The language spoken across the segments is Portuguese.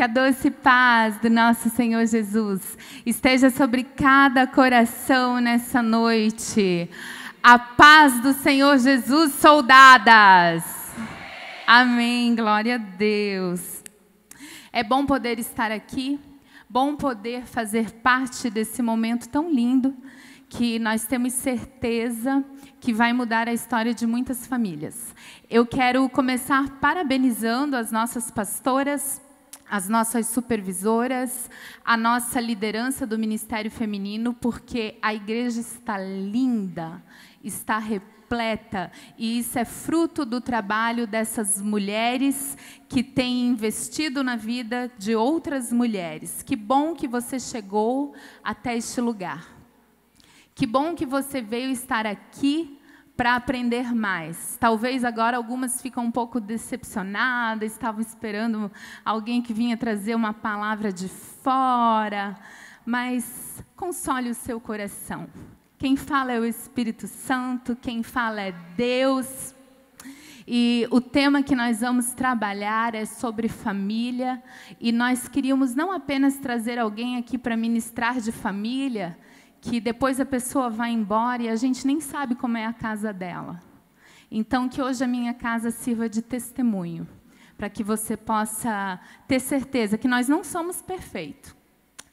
Que a doce paz do nosso Senhor Jesus esteja sobre cada coração nessa noite. A paz do Senhor Jesus, soldadas. Amém, glória a Deus. É bom poder estar aqui, bom poder fazer parte desse momento tão lindo, que nós temos certeza que vai mudar a história de muitas famílias. Eu quero começar parabenizando as nossas pastoras, as nossas supervisoras, a nossa liderança do Ministério Feminino, porque a igreja está linda, está repleta, e isso é fruto do trabalho dessas mulheres que têm investido na vida de outras mulheres. Que bom que você chegou até este lugar. Que bom que você veio estar aqui para aprender mais. Talvez agora algumas ficam um pouco decepcionadas, estavam esperando alguém que vinha trazer uma palavra de fora, mas console o seu coração. Quem fala é o Espírito Santo, quem fala é Deus. E o tema que nós vamos trabalhar é sobre família, e nós queríamos não apenas trazer alguém aqui para ministrar de família, que depois a pessoa vai embora e a gente nem sabe como é a casa dela. Então, que hoje a minha casa sirva de testemunho, para que você possa ter certeza que nós não somos perfeitos.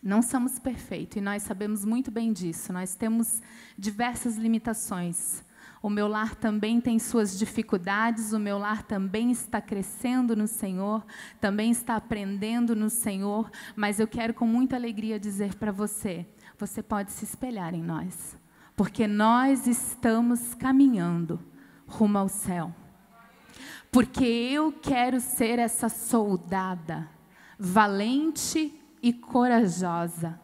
Não somos perfeitos, e nós sabemos muito bem disso. Nós temos diversas limitações. O meu lar também tem suas dificuldades, o meu lar também está crescendo no Senhor, também está aprendendo no Senhor, mas eu quero com muita alegria dizer para você, você pode se espelhar em nós, porque nós estamos caminhando rumo ao céu. Porque eu quero ser essa soldada, valente e corajosa,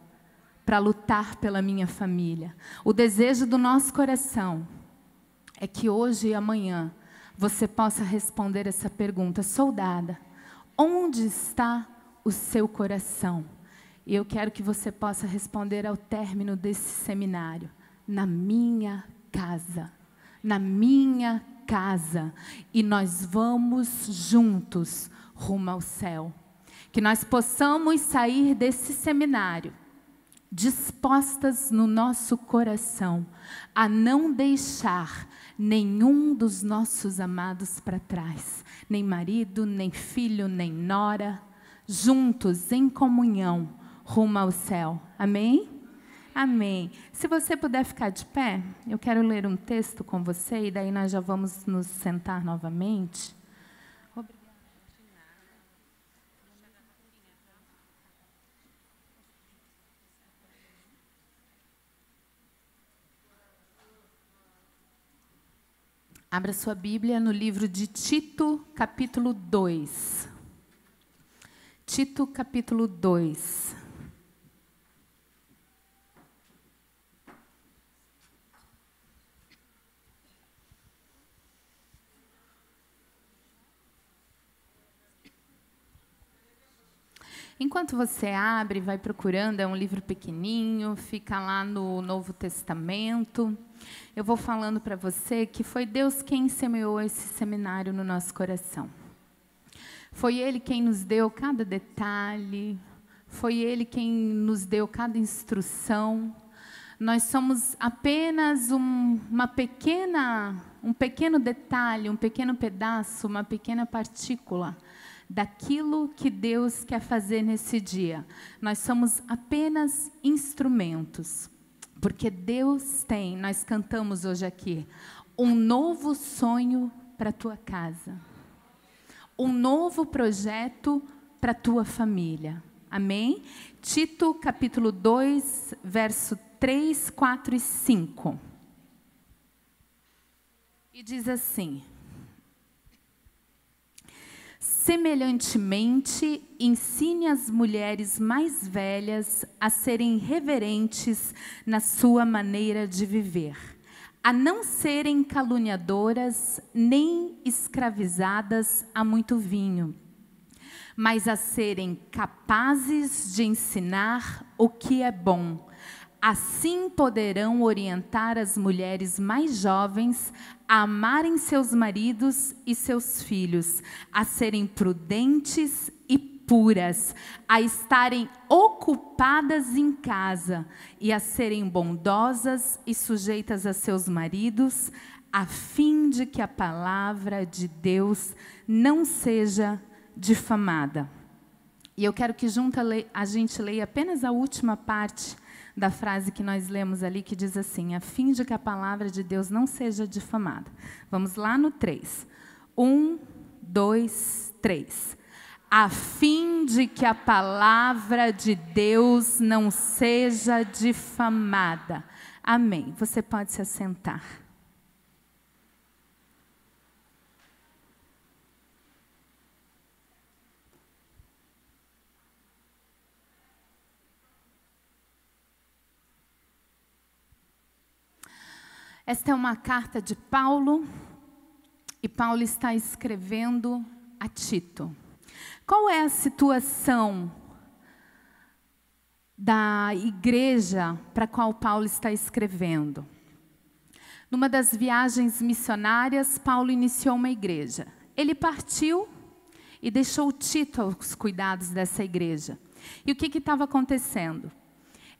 para lutar pela minha família. O desejo do nosso coração é que hoje e amanhã você possa responder essa pergunta: soldada, onde está o seu coração? E eu quero que você possa responder ao término desse seminário: na minha casa, na minha casa. E nós vamos juntos rumo ao céu. Que nós possamos sair desse seminário dispostas no nosso coração a não deixar nenhum dos nossos amados para trás, nem marido, nem filho, nem nora, juntos em comunhão rumo ao céu. Amém? Amém. Se você puder ficar de pé, eu quero ler um texto com você, e daí nós já vamos nos sentar novamente. Abra sua Bíblia no livro de Tito, capítulo 2. Tito, capítulo 2. Enquanto você abre, vai procurando, é um livro pequenininho, fica lá no Novo Testamento. Eu vou falando para você que foi Deus quem semeou esse seminário no nosso coração. Foi Ele quem nos deu cada detalhe, foi Ele quem nos deu cada instrução. Nós somos apenas um pequeno detalhe, um pequeno pedaço, uma pequena partícula daquilo que Deus quer fazer nesse dia. Nós somos apenas instrumentos, porque Deus tem, nós cantamos hoje aqui, um novo sonho para a tua casa, um novo projeto para a tua família. Amém? Tito, capítulo 2, verso 3, 4 e 5. E diz assim: semelhantemente, ensine as mulheres mais velhas a serem reverentes na sua maneira de viver, a não serem caluniadoras nem escravizadas a muito vinho, mas a serem capazes de ensinar o que é bom. Assim poderão orientar as mulheres mais jovens a amarem seus maridos e seus filhos, a serem prudentes e puras, a estarem ocupadas em casa e a serem bondosas e sujeitas a seus maridos, a fim de que a palavra de Deus não seja difamada. E eu quero que junto a gente leia apenas a última parte da frase que nós lemos ali, que diz assim: a fim de que a palavra de Deus não seja difamada. Vamos lá no 3. 1, 2, 3. A fim de que a palavra de Deus não seja difamada. Amém. Você pode se assentar. Esta é uma carta de Paulo, e Paulo está escrevendo a Tito. Qual é a situação da igreja para a qual Paulo está escrevendo? Numa das viagens missionárias, Paulo iniciou uma igreja. Ele partiu e deixou Tito aos cuidados dessa igreja. E o que estava acontecendo?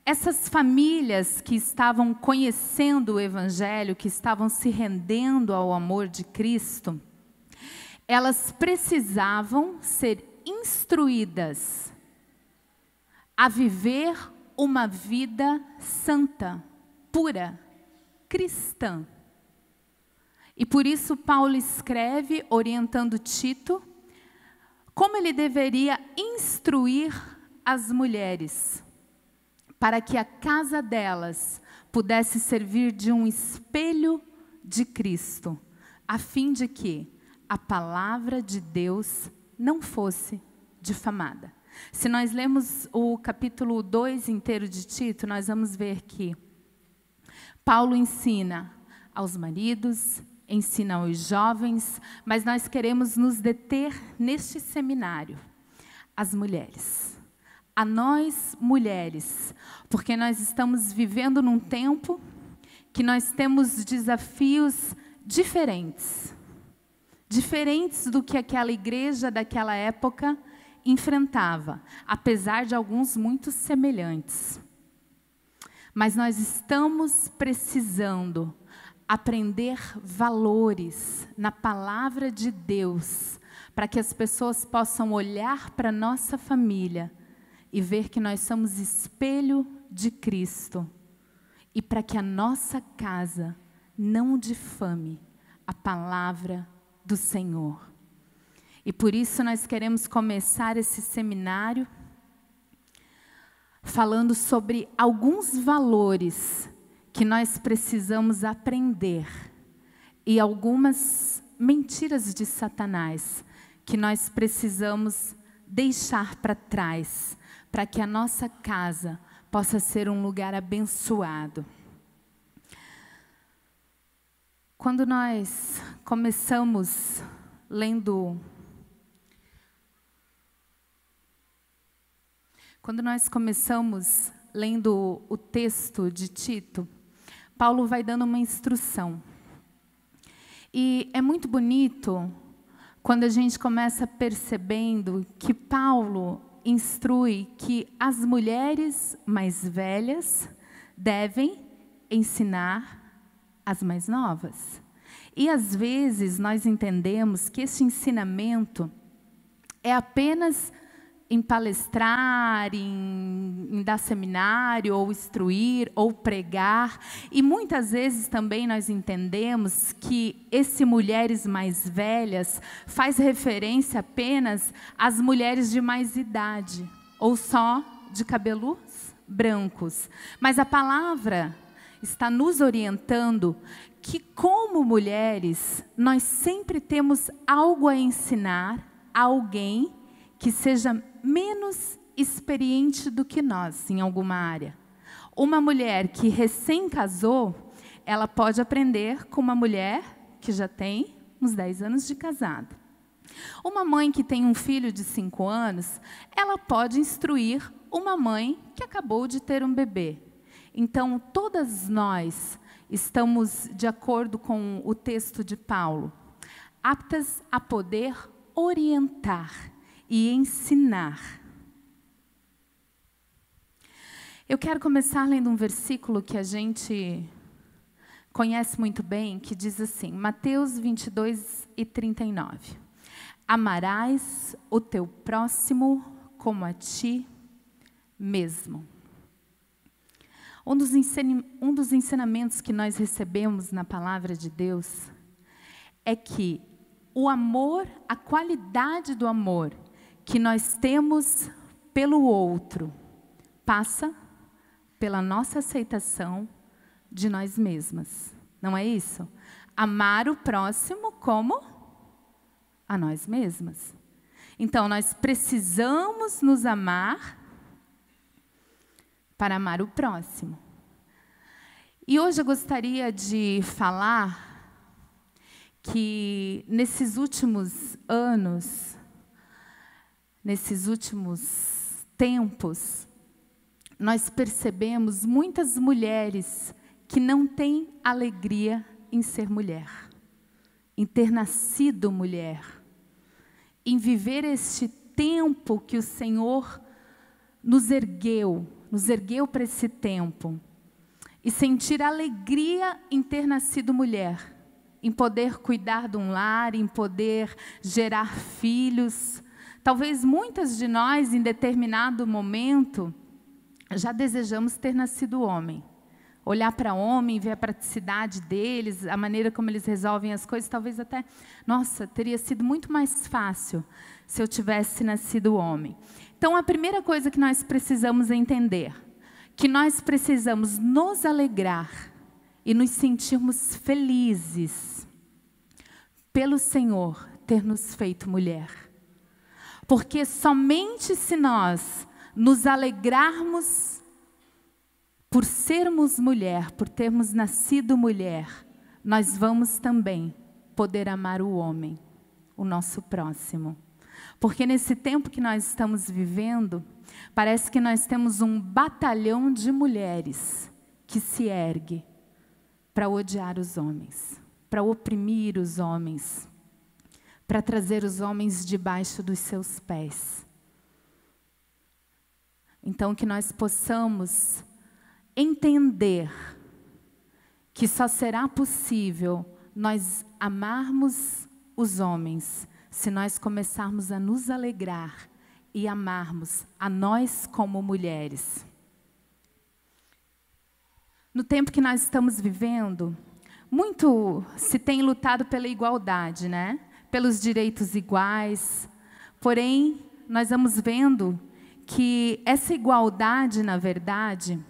Essas famílias que estavam conhecendo o Evangelho, que estavam se rendendo ao amor de Cristo, elas precisavam ser instruídas a viver uma vida santa, pura, cristã. E por isso Paulo escreve, orientando Tito, como ele deveria instruir as mulheres, para que a casa delas pudesse servir de um espelho de Cristo, a fim de que a palavra de Deus não fosse difamada. Se nós lemos o capítulo 2 inteiro de Tito, nós vamos ver que Paulo ensina aos maridos, ensina aos jovens, mas nós queremos nos deter neste seminário, as mulheres. A nós, mulheres, porque nós estamos vivendo num tempo que nós temos desafios diferentes. Diferentes do que aquela igreja daquela época enfrentava, apesar de alguns muito semelhantes. Mas nós estamos precisando aprender valores na palavra de Deus, para que as pessoas possam olhar para a nossa família e ver que nós somos espelho de Cristo, e para que a nossa casa não difame a palavra do Senhor. E por isso nós queremos começar esse seminário falando sobre alguns valores que nós precisamos aprender e algumas mentiras de Satanás que nós precisamos deixar para trás, para que a nossa casa possa ser um lugar abençoado. Quando nós começamos lendo o texto de Tito, Paulo vai dando uma instrução. E é muito bonito quando a gente começa percebendo que Paulo instrui que as mulheres mais velhas devem ensinar as mais novas. E às vezes nós entendemos que esse ensinamento é apenas em palestrar, em dar seminário, ou instruir, ou pregar. E muitas vezes também nós entendemos que esse mulheres mais velhas faz referência apenas às mulheres de mais idade, ou só de cabelos brancos. Mas a palavra está nos orientando que, como mulheres, nós sempre temos algo a ensinar a alguém que seja menos experiente do que nós em alguma área. Uma mulher que recém casou, ela pode aprender com uma mulher que já tem uns 10 anos de casado. Uma mãe que tem um filho de 5 anos, ela pode instruir uma mãe que acabou de ter um bebê. Então, todas nós estamos, de acordo com o texto de Paulo, aptas a poder orientar e ensinar. Eu quero começar lendo um versículo que a gente conhece muito bem, que diz assim, Mateus 22:39. Amarás o teu próximo como a ti mesmo. Um dos ensinamentos que nós recebemos na palavra de Deus é que o amor, a qualidade do amor que nós temos pelo outro, passa pela nossa aceitação de nós mesmas. Não é isso? Amar o próximo como a nós mesmas. Então, nós precisamos nos amar para amar o próximo. E hoje eu gostaria de falar que nesses últimos anos, nesses últimos tempos, nós percebemos muitas mulheres que não têm alegria em ser mulher, em ter nascido mulher, em viver este tempo que o Senhor nos ergueu para esse tempo, e sentir alegria em ter nascido mulher, em poder cuidar de um lar, em poder gerar filhos. Talvez muitas de nós, em determinado momento, já desejamos ter nascido homem. Olhar para homem, ver a praticidade deles, a maneira como eles resolvem as coisas, talvez até, nossa, teria sido muito mais fácil se eu tivesse nascido homem. Então, a primeira coisa que nós precisamos entender, que nós precisamos nos alegrar e nos sentirmos felizes pelo Senhor ter nos feito mulher. Porque somente se nós nos alegrarmos por sermos mulher, por termos nascido mulher, nós vamos também poder amar o homem, o nosso próximo. Porque nesse tempo que nós estamos vivendo, parece que nós temos um batalhão de mulheres que se ergue para odiar os homens, para oprimir os homens, para trazer os homens debaixo dos seus pés. Então, que nós possamos entender que só será possível nós amarmos os homens se nós começarmos a nos alegrar e amarmos a nós como mulheres. No tempo que nós estamos vivendo, muito se tem lutado pela igualdade, né? Pelos direitos iguais. Porém, nós vamos vendo que essa igualdade, na verdade,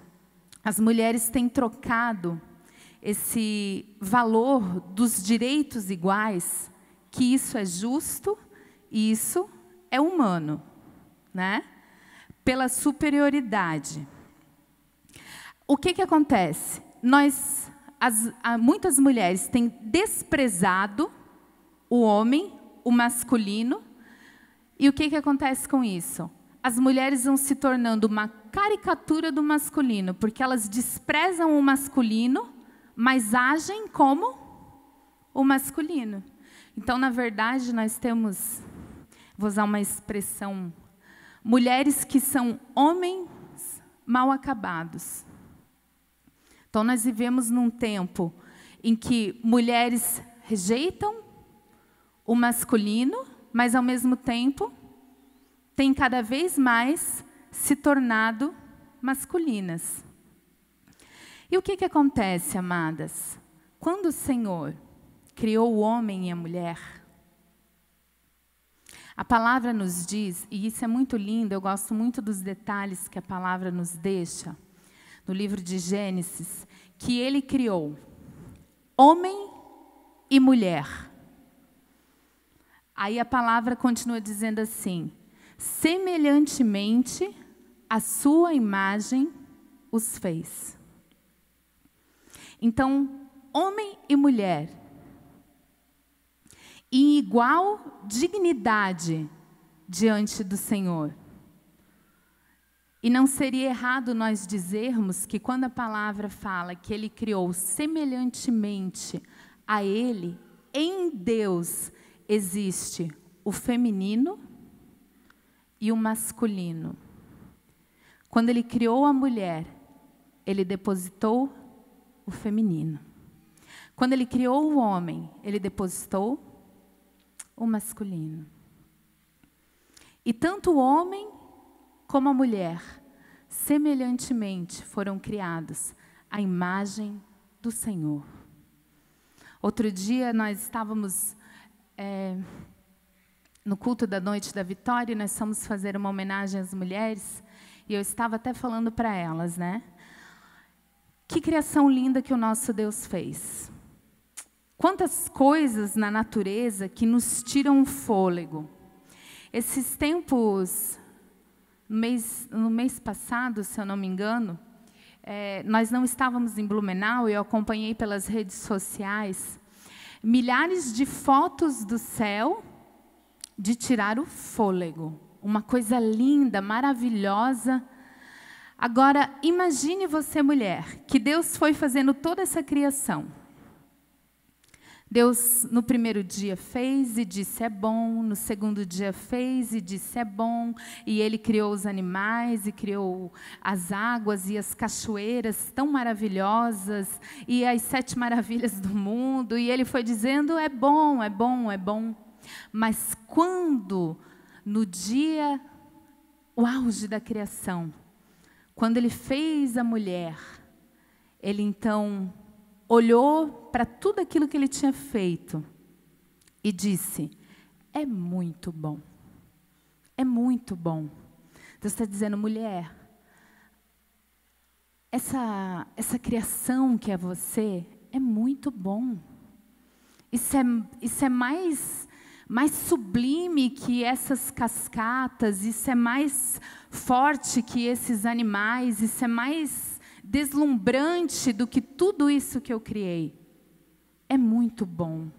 as mulheres têm trocado esse valor dos direitos iguais, que isso é justo e isso é humano, né? Pela superioridade. O que acontece? Muitas mulheres têm desprezado o homem, o masculino, e o que acontece com isso? As mulheres vão se tornando uma caricatura do masculino, porque elas desprezam o masculino, mas agem como o masculino. Então, na verdade, nós temos, vou usar uma expressão, mulheres que são homens mal acabados. Então, nós vivemos num tempo em que mulheres rejeitam o masculino, mas, ao mesmo tempo, têm cada vez mais se tornado masculinas. E o que acontece, amadas? Quando o Senhor criou o homem e a mulher, a palavra nos diz, e isso é muito lindo, eu gosto muito dos detalhes que a palavra nos deixa, no livro de Gênesis, que Ele criou homem e mulher. Aí a palavra continua dizendo assim, semelhantemente, a sua imagem os fez. Então, homem e mulher, em igual dignidade diante do Senhor. E não seria errado nós dizermos que quando a palavra fala que Ele criou semelhantemente a Ele, em Deus existe o feminino e o masculino. Quando Ele criou a mulher, Ele depositou o feminino. Quando Ele criou o homem, Ele depositou o masculino. E tanto o homem como a mulher, semelhantemente, foram criados à imagem do Senhor. Outro dia nós estávamos no culto da Noite da Vitória, e nós fomos fazer uma homenagem às mulheres, e eu estava até falando para elas, né? Que criação linda que o nosso Deus fez. Quantas coisas na natureza que nos tiram o fôlego. Esses tempos, no mês passado, se eu não me engano, nós não estávamos em Blumenau, eu acompanhei pelas redes sociais, milhares de fotos do céu de tirar o fôlego. Uma coisa linda, maravilhosa. Agora, imagine você, mulher, que Deus foi fazendo toda essa criação. Deus, no primeiro dia, fez e disse, é bom. No segundo dia, fez e disse, é bom. E Ele criou os animais, e criou as águas e as cachoeiras tão maravilhosas, e as 7 maravilhas do mundo. E Ele foi dizendo, é bom, é bom, é bom. Mas quando, no dia, o auge da criação, quando Ele fez a mulher, Ele então olhou para tudo aquilo que Ele tinha feito e disse, é muito bom, é muito bom. Deus está dizendo, mulher, essa criação que é você é muito bom. Isso é mais sublime que essas cascatas, isso é mais forte que esses animais, isso é mais deslumbrante do que tudo isso que eu criei. É muito bom.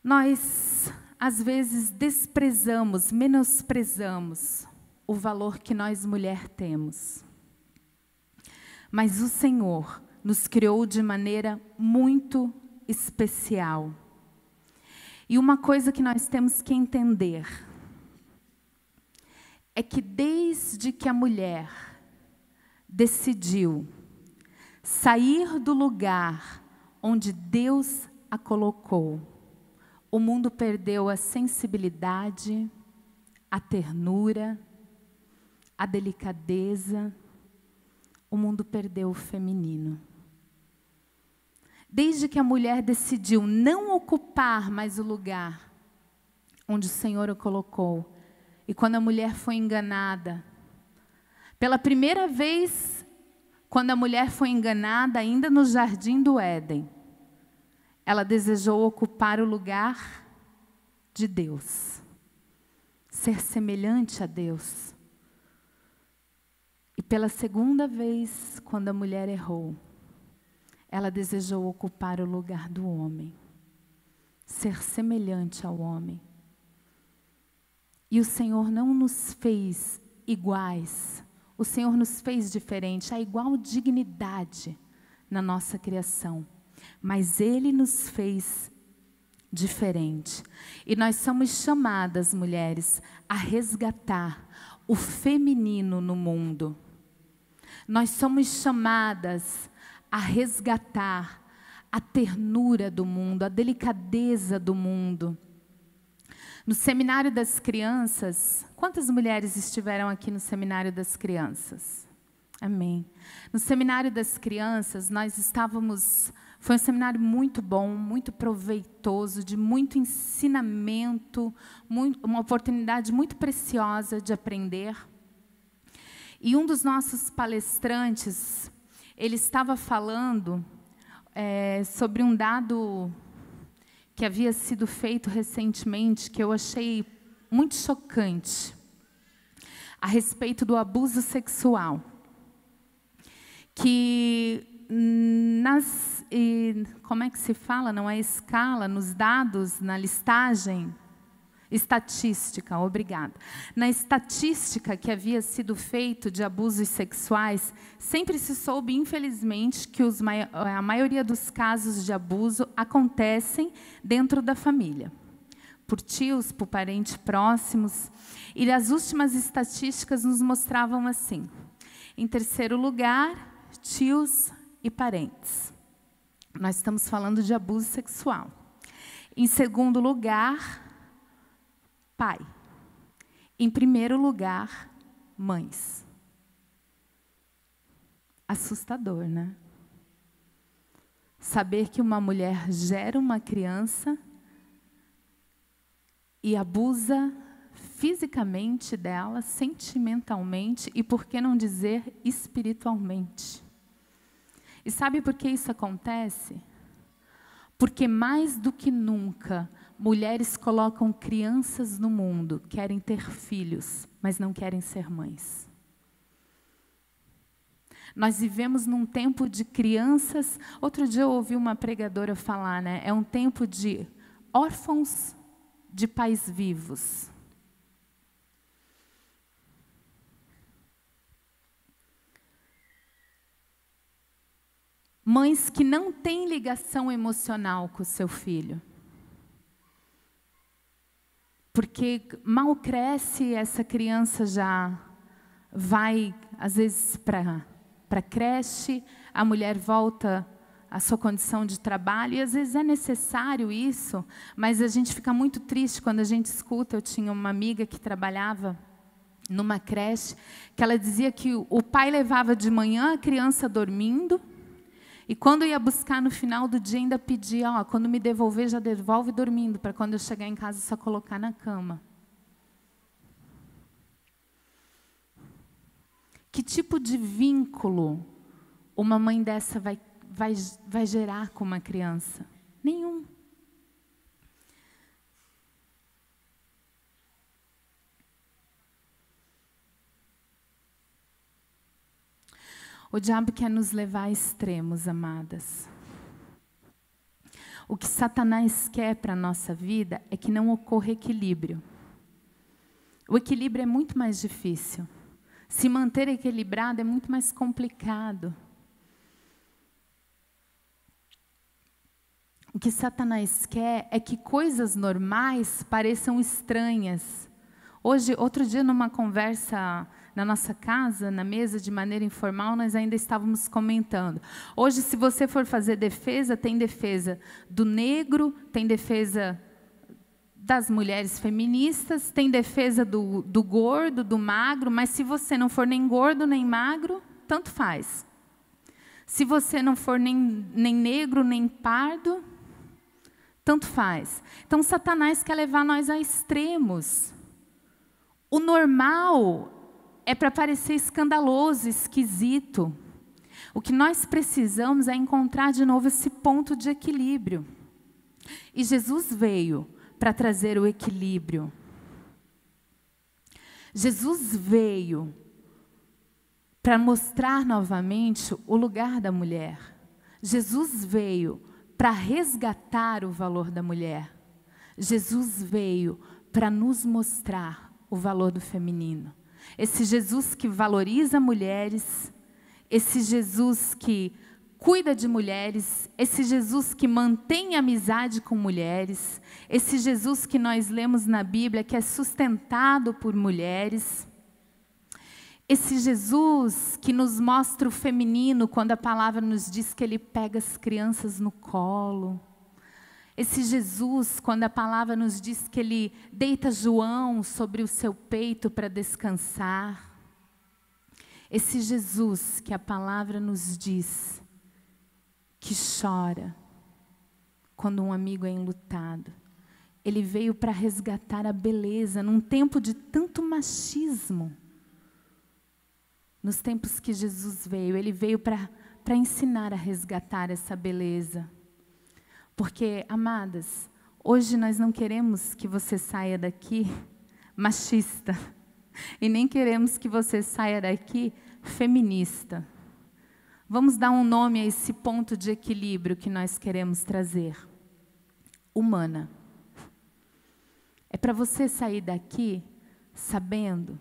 Nós, às vezes, desprezamos, menosprezamos o valor que nós, mulher, temos. Mas o Senhor nos criou de maneira muito especial. E uma coisa que nós temos que entender é que desde que a mulher decidiu sair do lugar onde Deus a colocou, o mundo perdeu a sensibilidade, a ternura, a delicadeza, o mundo perdeu o feminino. Desde que a mulher decidiu não ocupar mais o lugar onde o Senhor a colocou, e quando a mulher foi enganada, pela primeira vez, quando a mulher foi enganada, ainda no jardim do Éden, ela desejou ocupar o lugar de Deus, ser semelhante a Deus. E pela segunda vez, quando a mulher errou, ela desejou ocupar o lugar do homem, ser semelhante ao homem. E o Senhor não nos fez iguais, o Senhor nos fez diferente, há igual dignidade na nossa criação, mas Ele nos fez diferente. E nós somos chamadas, mulheres, a resgatar o feminino no mundo. Nós somos chamadas a resgatar a ternura do mundo, a delicadeza do mundo. No Seminário das Crianças, quantas mulheres estiveram aqui no Seminário das Crianças? Amém. No Seminário das Crianças, nós estávamos... Foi um seminário muito bom, muito proveitoso, de muito ensinamento, uma oportunidade muito preciosa de aprender. E um dos nossos palestrantes, ele estava falando sobre um dado que havia sido feito recentemente, que eu achei muito chocante, a respeito do abuso sexual. Que como é que se fala? Não é escala, nos dados, na listagem Estatística, obrigada. Na estatística que havia sido feito de abusos sexuais, sempre se soube, infelizmente, que a maioria dos casos de abuso acontecem dentro da família, por tios, por parentes próximos. E as últimas estatísticas nos mostravam assim: em terceiro lugar, tios e parentes. Nós estamos falando de abuso sexual. Em segundo lugar, pai. Em primeiro lugar, mães. Assustador, né? Saber que uma mulher gera uma criança e abusa fisicamente dela, sentimentalmente e, por que não dizer, espiritualmente. E sabe por que isso acontece? Porque mais do que nunca, mulheres colocam crianças no mundo, querem ter filhos, mas não querem ser mães. Nós vivemos num tempo de crianças. Outro dia eu ouvi uma pregadora falar, né? É um tempo de órfãos de pais vivos. Mães que não têm ligação emocional com o seu filho. Porque mal cresce, essa criança já vai, às vezes, para a creche, a mulher volta à sua condição de trabalho, e às vezes é necessário isso, mas a gente fica muito triste quando a gente escuta. Eu tinha uma amiga que trabalhava numa creche, que ela dizia que o pai levava de manhã a criança dormindo, e quando ia buscar no final do dia ainda pedia, ó, quando me devolver já devolve dormindo, para quando eu chegar em casa só colocar na cama. Que tipo de vínculo uma mãe dessa vai gerar com uma criança? Nenhum. O diabo quer nos levar a extremos, amadas. O que Satanás quer para a nossa vida é que não ocorra equilíbrio. O equilíbrio é muito mais difícil. Se manter equilibrado é muito mais complicado. O que Satanás quer é que coisas normais pareçam estranhas. Outro dia, numa conversa na nossa casa, na mesa, de maneira informal, nós ainda estávamos comentando. Hoje, se você for fazer defesa, tem defesa do negro, tem defesa das mulheres feministas, tem defesa do gordo, do magro, mas se você não for nem gordo, nem magro, tanto faz. Se você não for nem negro, nem pardo, tanto faz. Então, Satanás quer levar nós a extremos. O normal é para parecer escandaloso, esquisito. O que nós precisamos é encontrar de novo esse ponto de equilíbrio. E Jesus veio para trazer o equilíbrio. Jesus veio para mostrar novamente o lugar da mulher. Jesus veio para resgatar o valor da mulher. Jesus veio para nos mostrar o valor do feminino. Esse Jesus que valoriza mulheres, esse Jesus que cuida de mulheres, esse Jesus que mantém amizade com mulheres, esse Jesus que nós lemos na Bíblia, que é sustentado por mulheres, esse Jesus que nos mostra o feminino, quando a palavra nos diz que Ele pega as crianças no colo. Esse Jesus, quando a palavra nos diz que Ele deita João sobre o seu peito para descansar. Esse Jesus que a palavra nos diz que chora quando um amigo é enlutado. Ele veio para resgatar a beleza num tempo de tanto machismo. Nos tempos que Jesus veio, Ele veio para ensinar a resgatar essa beleza. Porque, amadas, hoje nós não queremos que você saia daqui machista. E nem queremos que você saia daqui feminista. Vamos dar um nome a esse ponto de equilíbrio que nós queremos trazer. Humana. É para você sair daqui sabendo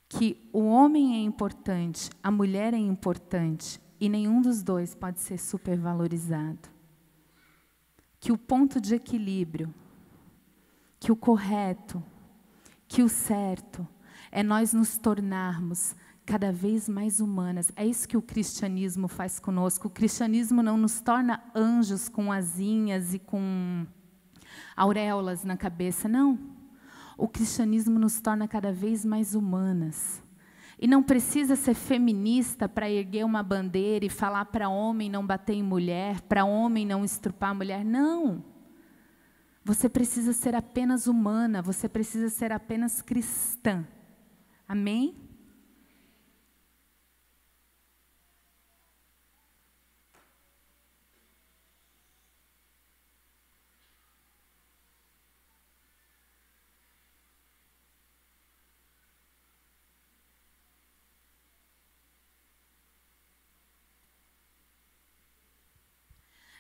que o homem é importante, a mulher é importante, e nenhum dos dois pode ser supervalorizado. Que o ponto de equilíbrio, que o correto, que o certo, é nós nos tornarmos cada vez mais humanas. É isso que o cristianismo faz conosco. O cristianismo não nos torna anjos com asinhas e com auréolas na cabeça, não. O cristianismo nos torna cada vez mais humanas. E não precisa ser feminista para erguer uma bandeira e falar para homem não bater em mulher, para homem não estrupar a mulher. Não. Você precisa ser apenas humana, você precisa ser apenas cristã. Amém?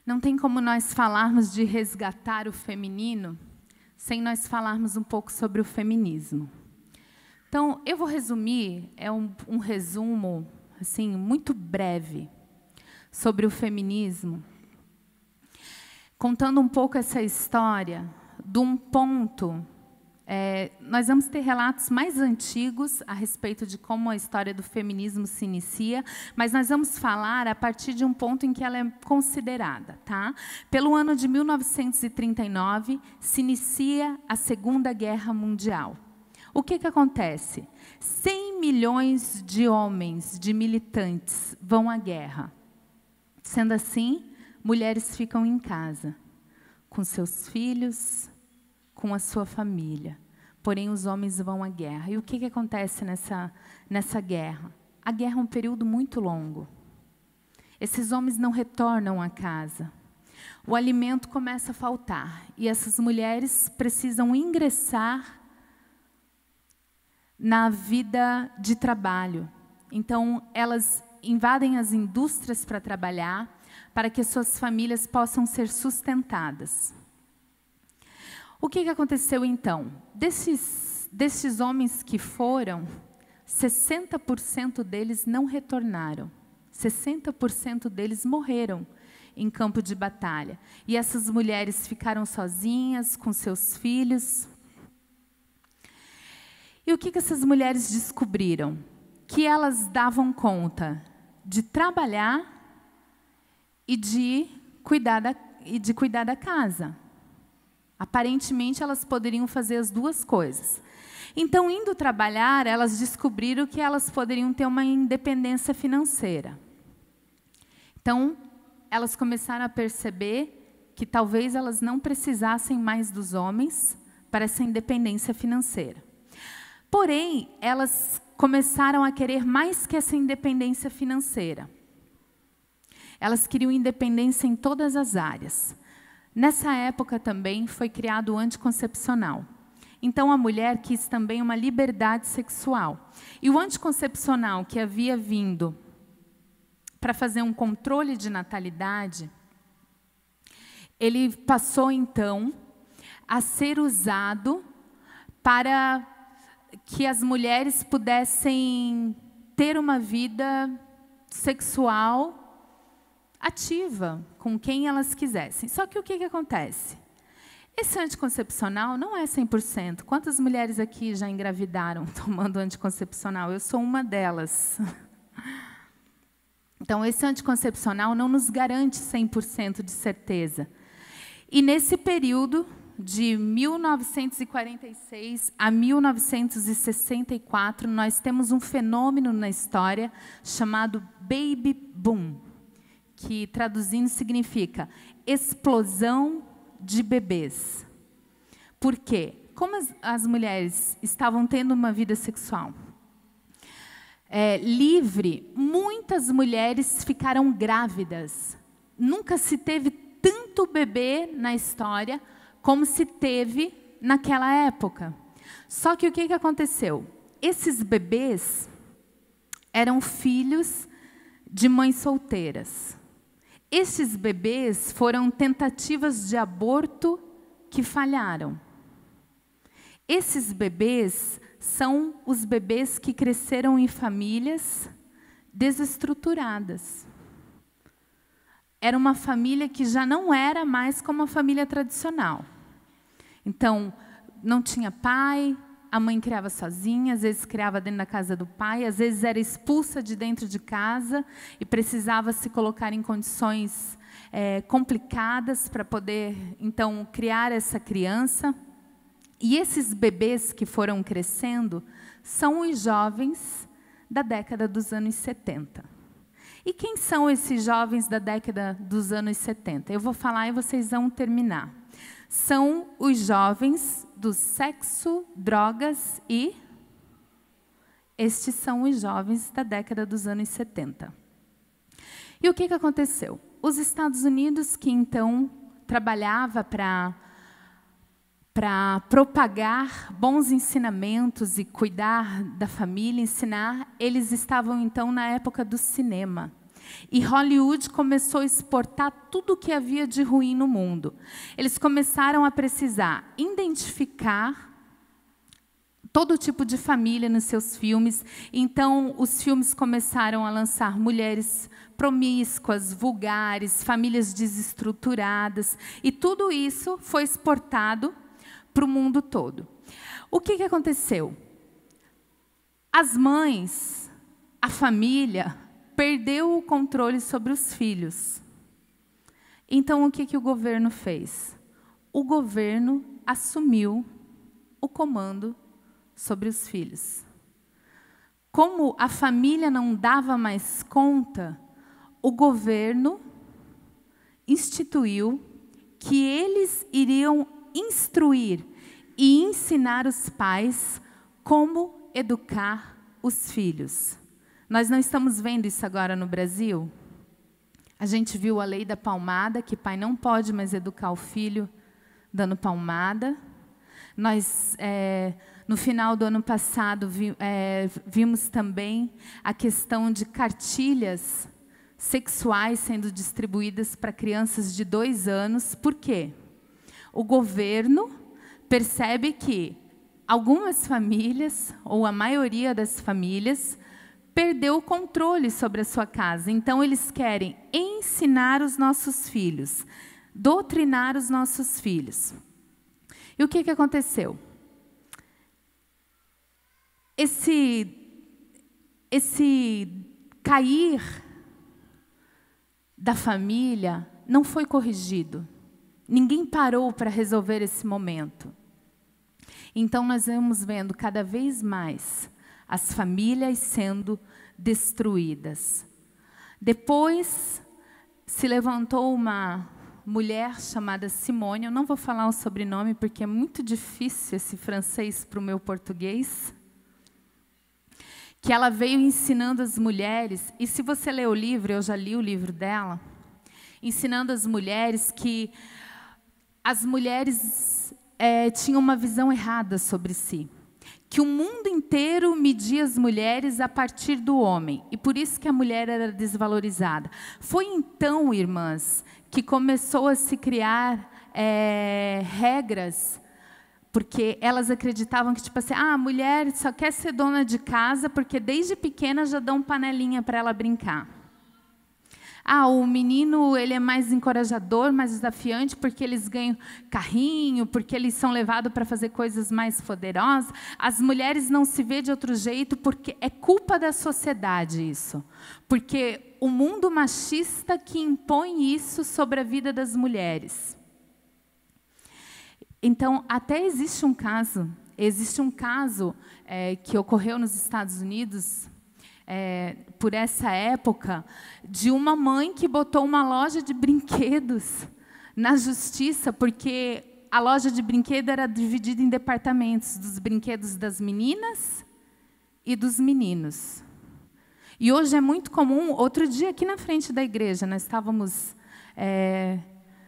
Não tem como nós falarmos de resgatar o feminino sem nós falarmos um pouco sobre o feminismo. Então, eu vou resumir, é um resumo assim, muito breve sobre o feminismo, contando um pouco essa história de um ponto. Nós vamos ter relatos mais antigos a respeito de como a história do feminismo se inicia, mas nós vamos falar a partir de um ponto em que ela é considerada. Tá? Pelo ano de 1939, se inicia a Segunda Guerra Mundial. O que acontece? 100 milhões de homens, de militantes, vão à guerra. Sendo assim, mulheres ficam em casa, com seus filhos, com a sua família. Porém, os homens vão à guerra. E o que acontece nessa guerra? A guerra é um período muito longo. Esses homens não retornam à casa. O alimento começa a faltar. E essas mulheres precisam ingressar na vida de trabalho. Então, elas invadem as indústrias para trabalhar, para que suas famílias possam ser sustentadas. O que aconteceu, então? Desses homens que foram, 60% deles não retornaram. 60% deles morreram em campo de batalha. E essas mulheres ficaram sozinhas, com seus filhos. E o que essas mulheres descobriram? Que elas davam conta de trabalhar e de cuidar da casa. Aparentemente, elas poderiam fazer as duas coisas. Então, indo trabalhar, elas descobriram que elas poderiam ter uma independência financeira. Então, elas começaram a perceber que talvez elas não precisassem mais dos homens para essa independência financeira. Porém, elas começaram a querer mais que essa independência financeira. Elas queriam independência em todas as áreas. Nessa época também foi criado o anticoncepcional. Então a mulher quis também uma liberdade sexual. E o anticoncepcional que havia vindo para fazer um controle de natalidade, ele passou então a ser usado para que as mulheres pudessem ter uma vida sexual ativa, com quem elas quisessem. Só que o que acontece? Esse anticoncepcional não é 100%. Quantas mulheres aqui já engravidaram tomando anticoncepcional? Eu sou uma delas. Então, esse anticoncepcional não nos garante 100% de certeza. E nesse período, de 1946 a 1964, nós temos um fenômeno na história chamado Baby Boom, que traduzindo significa explosão de bebês. Por quê? Como as mulheres estavam tendo uma vida sexual livre, muitas mulheres ficaram grávidas. Nunca se teve tanto bebê na história como se teve naquela época. Só que o que aconteceu? Esses bebês eram filhos de mães solteiras. Esses bebês foram tentativas de aborto que falharam. Esses bebês são os bebês que cresceram em famílias desestruturadas. Era uma família que já não era mais como a família tradicional. Então, não tinha pai, a mãe criava sozinha, às vezes criava dentro da casa do pai, às vezes era expulsa de dentro de casa e precisava se colocar em condições complicadas para poder, então, criar essa criança. E esses bebês que foram crescendo são os jovens da década dos anos 70. E quem são esses jovens da década dos anos 70? Eu vou falar e vocês vão terminar. São os jovens do sexo, drogas e... Estes são os jovens da década dos anos 70. E o que aconteceu? Os Estados Unidos, que então trabalhava para propagar bons ensinamentos e cuidar da família, ensinar, eles estavam então na época do cinema. E Hollywood começou a exportar tudo o que havia de ruim no mundo. Eles começaram a precisar identificar todo tipo de família nos seus filmes. Então, os filmes começaram a lançar mulheres promíscuas, vulgares, famílias desestruturadas. E tudo isso foi exportado para o mundo todo. O que aconteceu? As mães, a família, perdeu o controle sobre os filhos. Então, o que o governo fez? O governo assumiu o comando sobre os filhos. Como a família não dava mais conta, o governo instituiu que eles iriam instruir e ensinar os pais como educar os filhos. Nós não estamos vendo isso agora no Brasil? A gente viu a lei da palmada, que pai não pode mais educar o filho dando palmada. Nós, no final do ano passado, vimos também a questão de cartilhas sexuais sendo distribuídas para crianças de 2 anos. Por quê? O governo percebe que algumas famílias, ou a maioria das famílias, perdeu o controle sobre a sua casa. Então, eles querem ensinar os nossos filhos, doutrinar os nossos filhos. E o que aconteceu? Esse cair da família não foi corrigido. Ninguém parou para resolver esse momento. Então, nós vamos vendo cada vez mais as famílias sendo destruídas. Depois, se levantou uma mulher chamada Simone. Eu não vou falar o sobrenome, porque é muito difícil esse francês para o meu português. Que ela veio ensinando as mulheres, e se você ler o livro, eu já li o livro dela, ensinando as mulheres que as mulheres tinham uma visão errada sobre si. Que o mundo inteiro media as mulheres a partir do homem. E por isso que a mulher era desvalorizada. Foi então, irmãs, que começou a se criar regras, porque elas acreditavam que, tipo assim, a mulher só quer ser dona de casa porque desde pequena já dão panelinha para ela brincar. O menino, ele é mais encorajador, mais desafiante, porque eles ganham carrinho, porque eles são levados para fazer coisas mais poderosas. As mulheres não se vê de outro jeito, porque é culpa da sociedade isso. Porque o mundo machista que impõe isso sobre a vida das mulheres. Então, até existe um caso que ocorreu nos Estados Unidos, por essa época, de uma mãe que botou uma loja de brinquedos na justiça, porque a loja de brinquedo era dividida em departamentos, dos brinquedos das meninas e dos meninos. E hoje é muito comum, outro dia aqui na frente da igreja, nós estávamos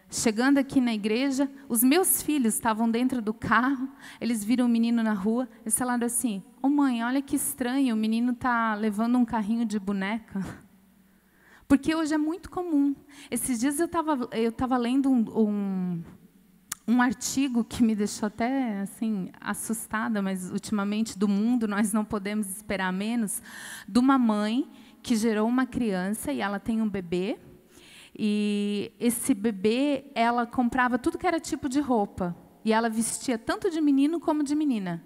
chegando aqui na igreja, os meus filhos estavam dentro do carro, eles viram um menino na rua, eles falaram assim, mãe, olha que estranho, o menino está levando um carrinho de boneca. Porque hoje é muito comum. Esses dias eu estava lendo um artigo que me deixou até assim assustada, mas ultimamente do mundo nós não podemos esperar menos, de uma mãe que gerou uma criança e ela tem um bebê, e esse bebê, ela comprava tudo que era tipo de roupa, e ela vestia tanto de menino como de menina.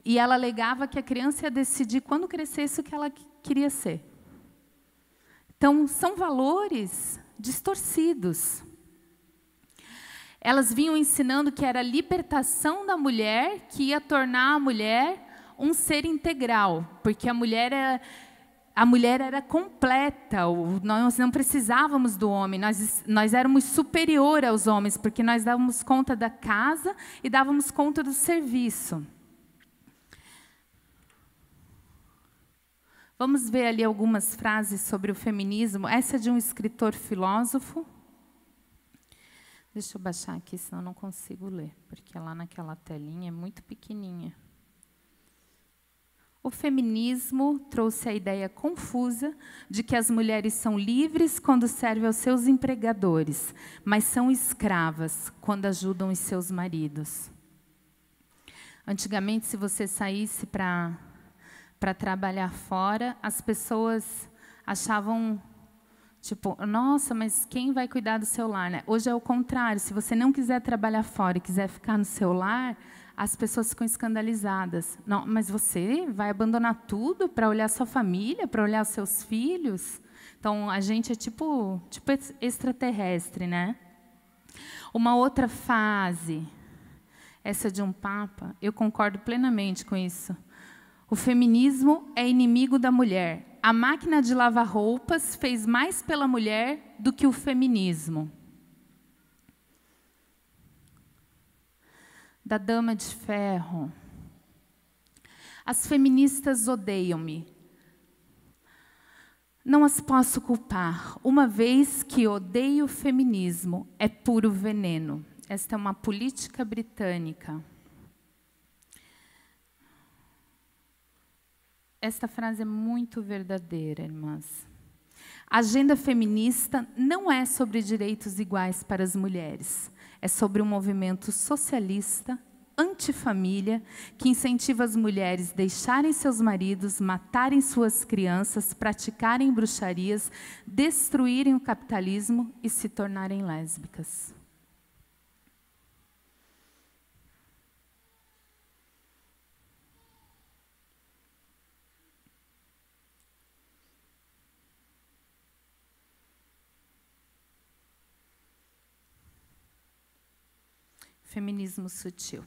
E ela alegava que a criança ia decidir quando crescesse o que ela queria ser. Então, são valores distorcidos. Elas vinham ensinando que era a libertação da mulher que ia tornar a mulher um ser integral, porque a mulher era completa, nós não precisávamos do homem, nós éramos superior aos homens, porque nós dávamos conta da casa e dávamos conta do serviço. Vamos ver ali algumas frases sobre o feminismo. Essa é de um escritor filósofo. Deixa eu baixar aqui, senão eu não consigo ler, porque lá naquela telinha é muito pequenininha. O feminismo trouxe a ideia confusa de que as mulheres são livres quando servem aos seus empregadores, mas são escravas quando ajudam os seus maridos. Antigamente, se você saísse para trabalhar fora, as pessoas achavam, tipo, nossa, mas quem vai cuidar do seu lar, né? Hoje é o contrário, se você não quiser trabalhar fora e quiser ficar no seu lar, as pessoas ficam escandalizadas. Não, mas você vai abandonar tudo para olhar sua família, para olhar seus filhos? Então, a gente é tipo extraterrestre, né? Uma outra fase, essa de um papa, eu concordo plenamente com isso. O feminismo é inimigo da mulher. A máquina de lavar roupas fez mais pela mulher do que o feminismo. Da Dama de Ferro. As feministas odeiam-me. Não as posso culpar, uma vez que odeio o feminismo, é puro veneno. Esta é uma política britânica. Esta frase é muito verdadeira, irmãs. A agenda feminista não é sobre direitos iguais para as mulheres. É sobre um movimento socialista, antifamília, que incentiva as mulheres a deixarem seus maridos, matarem suas crianças, praticarem bruxarias, destruírem o capitalismo e se tornarem lésbicas. Feminismo sutil.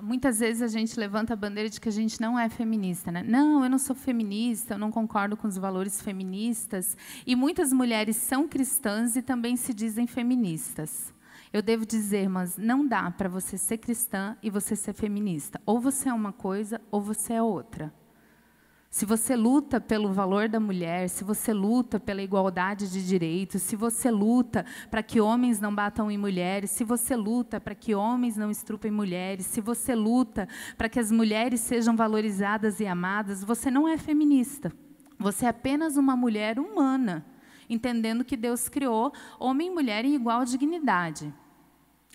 Muitas vezes a gente levanta a bandeira de que a gente não é feminista, né? Não, eu não sou feminista, eu não concordo com os valores feministas. E muitas mulheres são cristãs e também se dizem feministas. Eu devo dizer, mas não dá para você ser cristã e você ser feminista. Ou você é uma coisa, ou você é outra. Se você luta pelo valor da mulher, se você luta pela igualdade de direitos, se você luta para que homens não batam em mulheres, se você luta para que homens não estrupem mulheres, se você luta para que as mulheres sejam valorizadas e amadas, você não é feminista. Você é apenas uma mulher humana, entendendo que Deus criou homem e mulher em igual dignidade.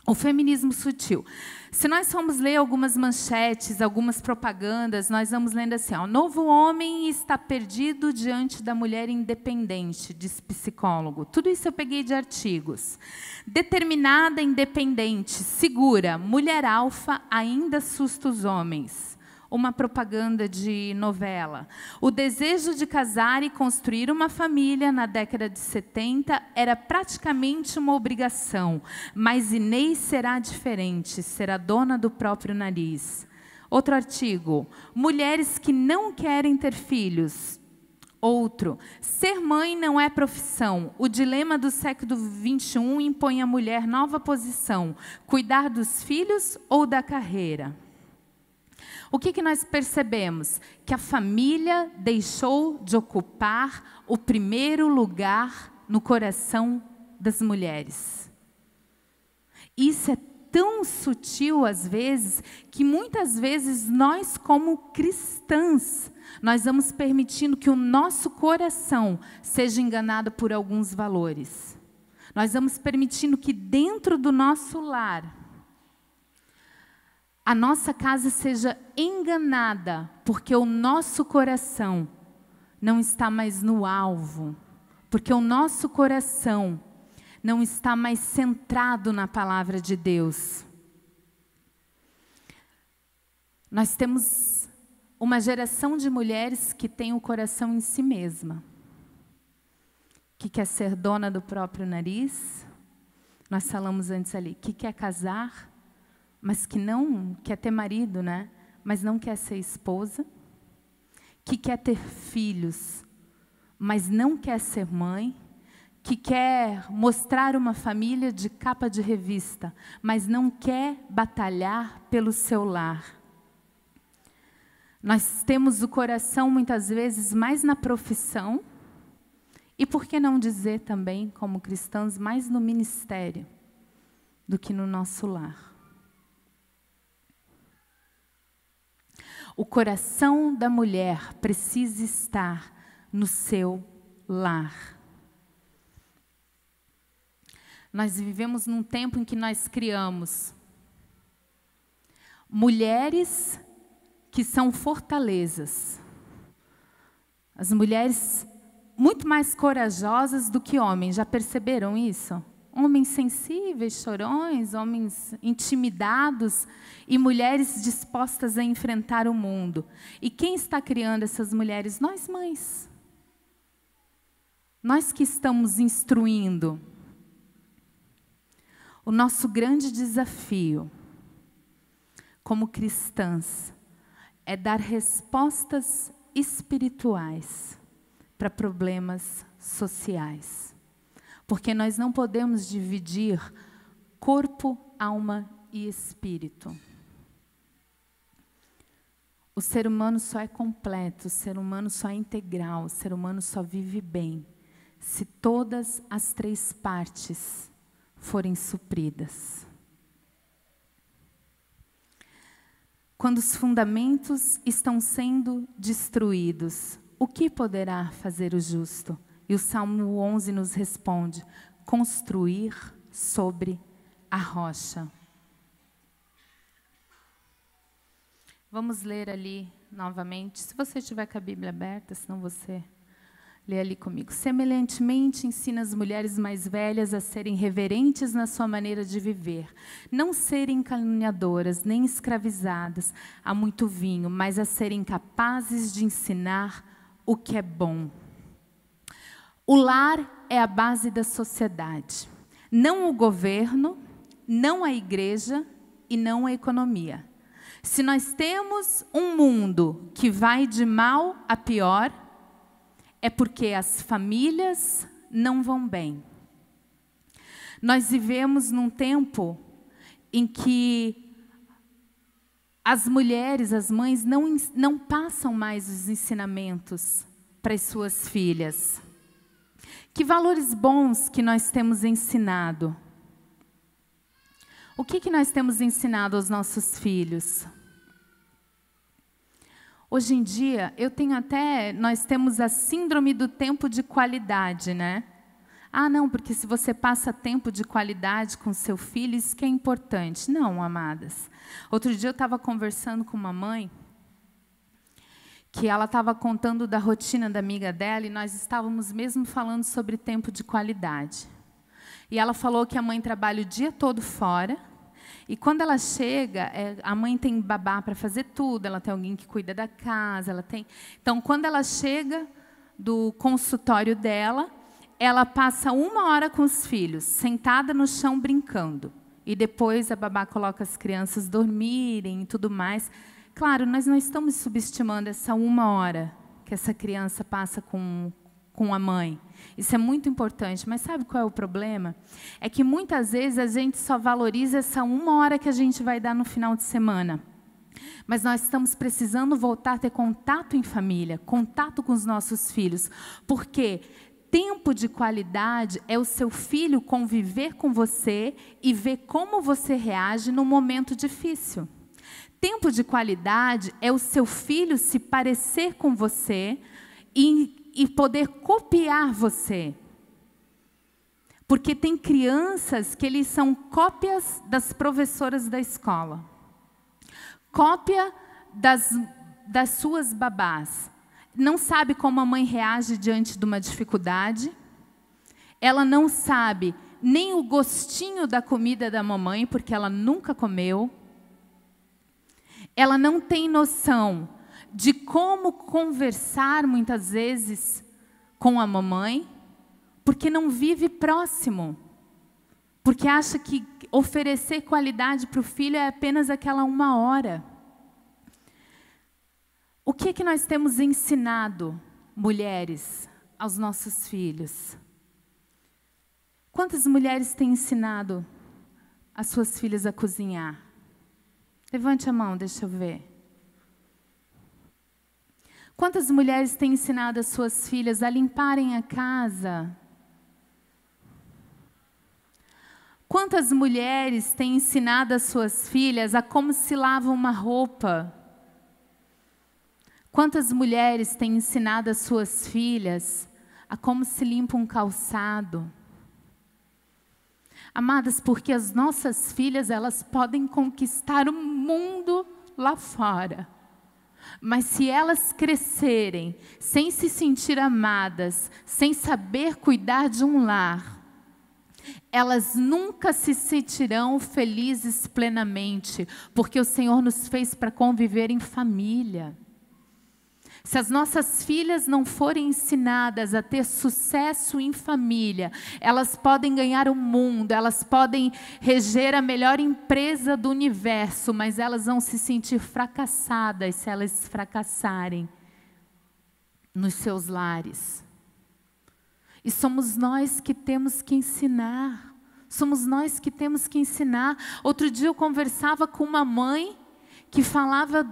O feminismo sutil. Se nós formos ler algumas manchetes, algumas propagandas, nós vamos lendo assim, ó, novo homem está perdido diante da mulher independente, diz psicólogo. Tudo isso eu peguei de artigos. Determinada, independente, segura, mulher alfa ainda assusta os homens. Uma propaganda de novela. O desejo de casar e construir uma família na década de 70 era praticamente uma obrigação, mas Inês será diferente, será dona do próprio nariz. Outro artigo, mulheres que não querem ter filhos. Outro, ser mãe não é profissão. O dilema do século XXI impõe à mulher nova posição, cuidar dos filhos ou da carreira. O que nós percebemos? Que a família deixou de ocupar o primeiro lugar no coração das mulheres. Isso é tão sutil, às vezes, que muitas vezes nós, como cristãs, nós vamos permitindo que o nosso coração seja enganado por alguns valores. Nós vamos permitindo que dentro do nosso lar, a nossa casa seja enganada, porque o nosso coração não está mais no alvo, porque o nosso coração não está mais centrado na palavra de Deus. Nós temos uma geração de mulheres que tem o coração em si mesma, que quer ser dona do próprio nariz. Nós falamos antes ali, que quer casar, mas que não quer ter marido, né? Mas não quer ser esposa, que quer ter filhos, mas não quer ser mãe, que quer mostrar uma família de capa de revista, mas não quer batalhar pelo seu lar. Nós temos o coração, muitas vezes, mais na profissão, e por que não dizer também, como cristãos, mais no ministério do que no nosso lar. O coração da mulher precisa estar no seu lar. Nós vivemos num tempo em que nós criamos mulheres que são fortalezas. As mulheres muito mais corajosas do que homens, já perceberam isso? Homens sensíveis, chorões, homens intimidados e mulheres dispostas a enfrentar o mundo. E quem está criando essas mulheres? Nós mães. Nós que estamos instruindo. O nosso grande desafio, como cristãs, é dar respostas espirituais para problemas sociais. Porque nós não podemos dividir corpo, alma e espírito. O ser humano só é completo, o ser humano só é integral, o ser humano só vive bem se todas as três partes forem supridas. Quando os fundamentos estão sendo destruídos, o que poderá fazer o justo? E o Salmo 11 nos responde: construir sobre a rocha. Vamos ler ali novamente, se você tiver com a Bíblia aberta, senão você lê ali comigo. Semelhantemente, ensina as mulheres mais velhas a serem reverentes na sua maneira de viver, não serem caluniadoras, nem escravizadas a muito vinho, mas a serem capazes de ensinar o que é bom. O lar é a base da sociedade, não o governo, não a igreja e não a economia. Se nós temos um mundo que vai de mal a pior, é porque as famílias não vão bem. Nós vivemos num tempo em que as mulheres, as mães, não passam mais os ensinamentos para as suas filhas. Que valores bons que nós temos ensinado? O que nós temos ensinado aos nossos filhos? Hoje em dia, nós temos a síndrome do tempo de qualidade, né? Ah, não, porque se você passa tempo de qualidade com seu filho, isso que é importante. Não, amadas. Outro dia eu estava conversando com uma mãe, que ela estava contando da rotina da amiga dela, e nós estávamos mesmo falando sobre tempo de qualidade. E ela falou que a mãe trabalha o dia todo fora, e quando ela chega, a mãe tem babá para fazer tudo, ela tem alguém que cuida da casa, ela tem... Então, quando ela chega do consultório dela, ela passa 1 hora com os filhos, sentada no chão brincando. E depois a babá coloca as crianças dormirem e tudo mais. Claro, nós não estamos subestimando essa 1 hora que essa criança passa com a mãe. Isso é muito importante, mas sabe qual é o problema? É que muitas vezes a gente só valoriza essa 1 hora que a gente vai dar no final de semana. Mas nós estamos precisando voltar a ter contato em família, contato com os nossos filhos, porque tempo de qualidade é o seu filho conviver com você e ver como você reage no momento difícil. Tempo de qualidade é o seu filho se parecer com você e poder copiar você. Porque tem crianças que eles são cópias das professoras da escola. Cópia das suas babás. Não sabe como a mãe reage diante de uma dificuldade. Ela não sabe nem o gostinho da comida da mamãe, porque ela nunca comeu. Ela não tem noção de como conversar, muitas vezes, com a mamãe, porque não vive próximo. Porque acha que oferecer qualidade para o filho é apenas aquela 1 hora. O que que nós temos ensinado, mulheres, aos nossos filhos? Quantas mulheres têm ensinado as suas filhas a cozinhar? Levante a mão, deixa eu ver. Quantas mulheres têm ensinado as suas filhas a limparem a casa? Quantas mulheres têm ensinado as suas filhas a como se lava uma roupa? Quantas mulheres têm ensinado as suas filhas a como se limpa um calçado? Amadas, porque as nossas filhas, elas podem conquistar o mundo lá fora. Mas se elas crescerem sem se sentir amadas, sem saber cuidar de um lar, elas nunca se sentirão felizes plenamente, porque o Senhor nos fez para conviver em família. Se as nossas filhas não forem ensinadas a ter sucesso em família, elas podem ganhar o mundo, elas podem reger a melhor empresa do universo, mas elas vão se sentir fracassadas se elas fracassarem nos seus lares. E somos nós que temos que ensinar. Somos nós que temos que ensinar. Outro dia eu conversava com uma mãe que falava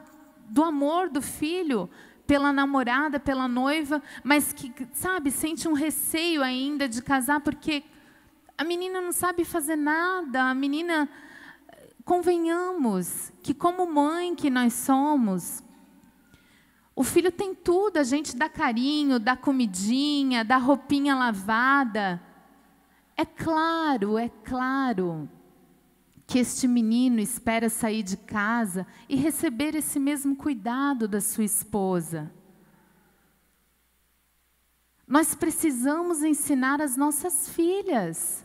do amor do filho pela namorada, pela noiva, mas que, sabe, sente um receio ainda de casar, porque a menina não sabe fazer nada, a menina, convenhamos, que como mãe que nós somos, o filho tem tudo, a gente dá carinho, dá comidinha, dá roupinha lavada. É claro que este menino espera sair de casa e receber esse mesmo cuidado da sua esposa. Nós precisamos ensinar as nossas filhas.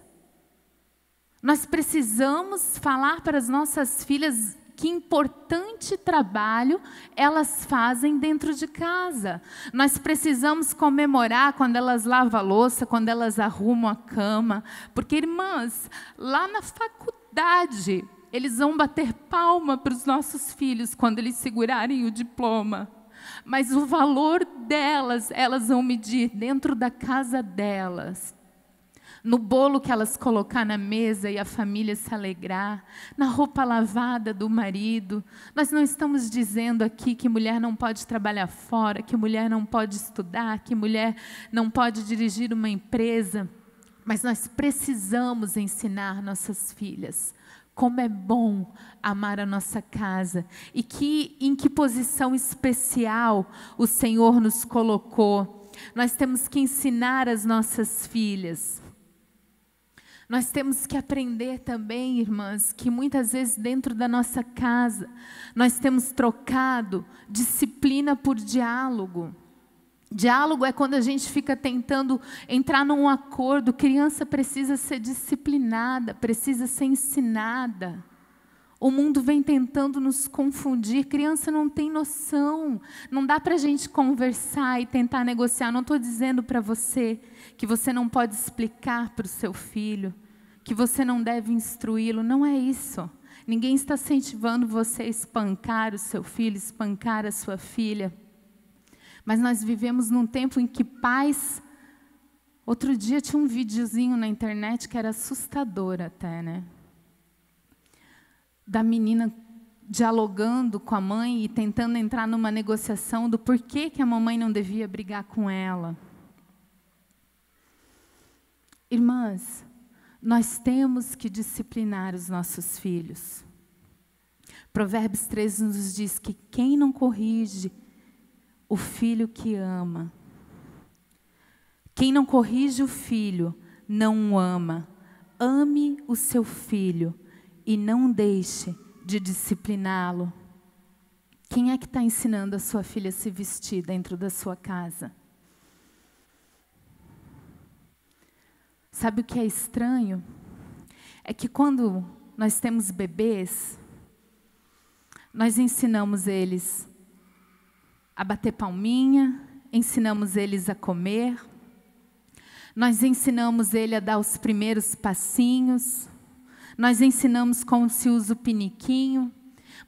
Nós precisamos falar para as nossas filhas que importante trabalho elas fazem dentro de casa. Nós precisamos comemorar quando elas lavam a louça, quando elas arrumam a cama. Porque, irmãs, lá na faculdade, eles vão bater palma para os nossos filhos quando eles segurarem o diploma. Mas o valor delas, elas vão medir dentro da casa delas. No bolo que elas colocar na mesa e a família se alegrar, na roupa lavada do marido. Nós não estamos dizendo aqui que mulher não pode trabalhar fora, que mulher não pode estudar, que mulher não pode dirigir uma empresa, mas nós precisamos ensinar nossas filhas como é bom amar a nossa casa e em que posição especial o Senhor nos colocou. Nós temos que ensinar as nossas filhas. Nós temos que aprender também, irmãs, que muitas vezes dentro da nossa casa, nós temos trocado disciplina por diálogo. Diálogo é quando a gente fica tentando entrar num acordo. Criança precisa ser disciplinada, precisa ser ensinada. O mundo vem tentando nos confundir. Criança não tem noção. Não dá para a gente conversar e tentar negociar. Não estou dizendo para você que você não pode explicar para o seu filho, que você não deve instruí-lo. Não é isso. Ninguém está incentivando você a espancar o seu filho, espancar a sua filha. Mas nós vivemos num tempo em que pais... Outro dia tinha um videozinho na internet que era assustador até, né? Da menina dialogando com a mãe e tentando entrar numa negociação do porquê que a mamãe não devia brigar com ela. Irmãs, nós temos que disciplinar os nossos filhos. Provérbios 13 nos diz que quem não corrige o filho que ama, quem não corrige o filho, não o ama. Ame o seu filho e não deixe de discipliná-lo. Quem é que está ensinando a sua filha a se vestir dentro da sua casa? Sabe o que é estranho? É que quando nós temos bebês, nós ensinamos eles a bater palminha, ensinamos eles a comer, nós ensinamos ele a dar os primeiros passinhos, nós ensinamos como se usa o piniquinho,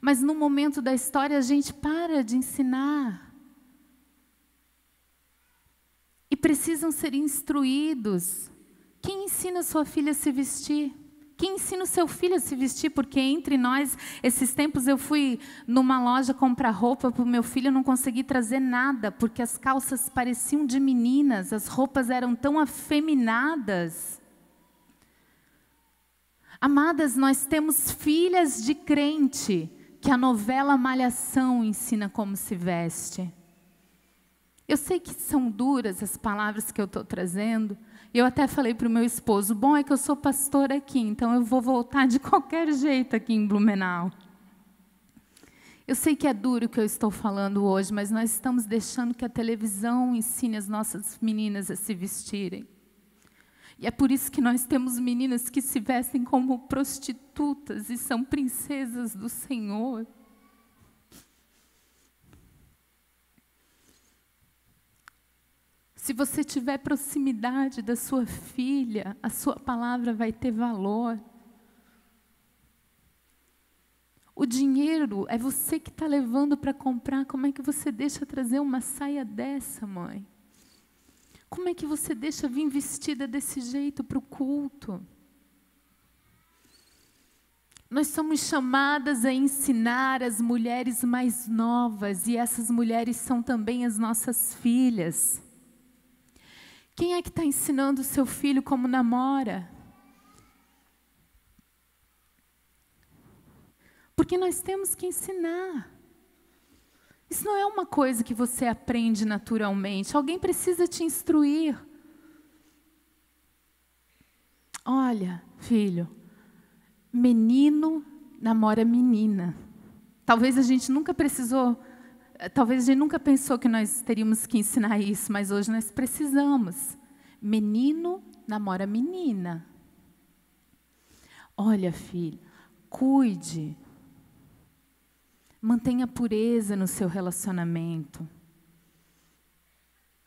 mas no momento da história a gente para de ensinar. E precisam ser instruídos. Quem ensina a sua filha a se vestir? Quem ensina o seu filho a se vestir? Porque entre nós, esses tempos eu fui numa loja comprar roupa para o meu filho, eu não consegui trazer nada, porque as calças pareciam de meninas, as roupas eram tão afeminadas. Amadas, nós temos filhas de crente, que a novela Malhação ensina como se veste. Eu sei que são duras as palavras que eu estou trazendo. Eu até falei para o meu esposo, bom é que eu sou pastora aqui, então eu vou voltar de qualquer jeito aqui em Blumenau. Eu sei que é duro o que eu estou falando hoje, mas nós estamos deixando que a televisão ensine as nossas meninas a se vestirem. E é por isso que nós temos meninas que se vestem como prostitutas e são princesas do Senhor. Se você tiver proximidade da sua filha, a sua palavra vai ter valor. O dinheiro é você que está levando para comprar. Como é que você deixa trazer uma saia dessa, mãe? Como é que você deixa vir vestida desse jeito para o culto? Nós somos chamadas a ensinar as mulheres mais novas, e essas mulheres são também as nossas filhas. Quem é que está ensinando o seu filho como namora? Porque nós temos que ensinar. Isso não é uma coisa que você aprende naturalmente. Alguém precisa te instruir. Olha, filho, menino namora menina. Talvez a gente nunca pensou que nós teríamos que ensinar isso, mas hoje nós precisamos. Menino namora menina. Olha, filho, cuide. Mantenha pureza no seu relacionamento.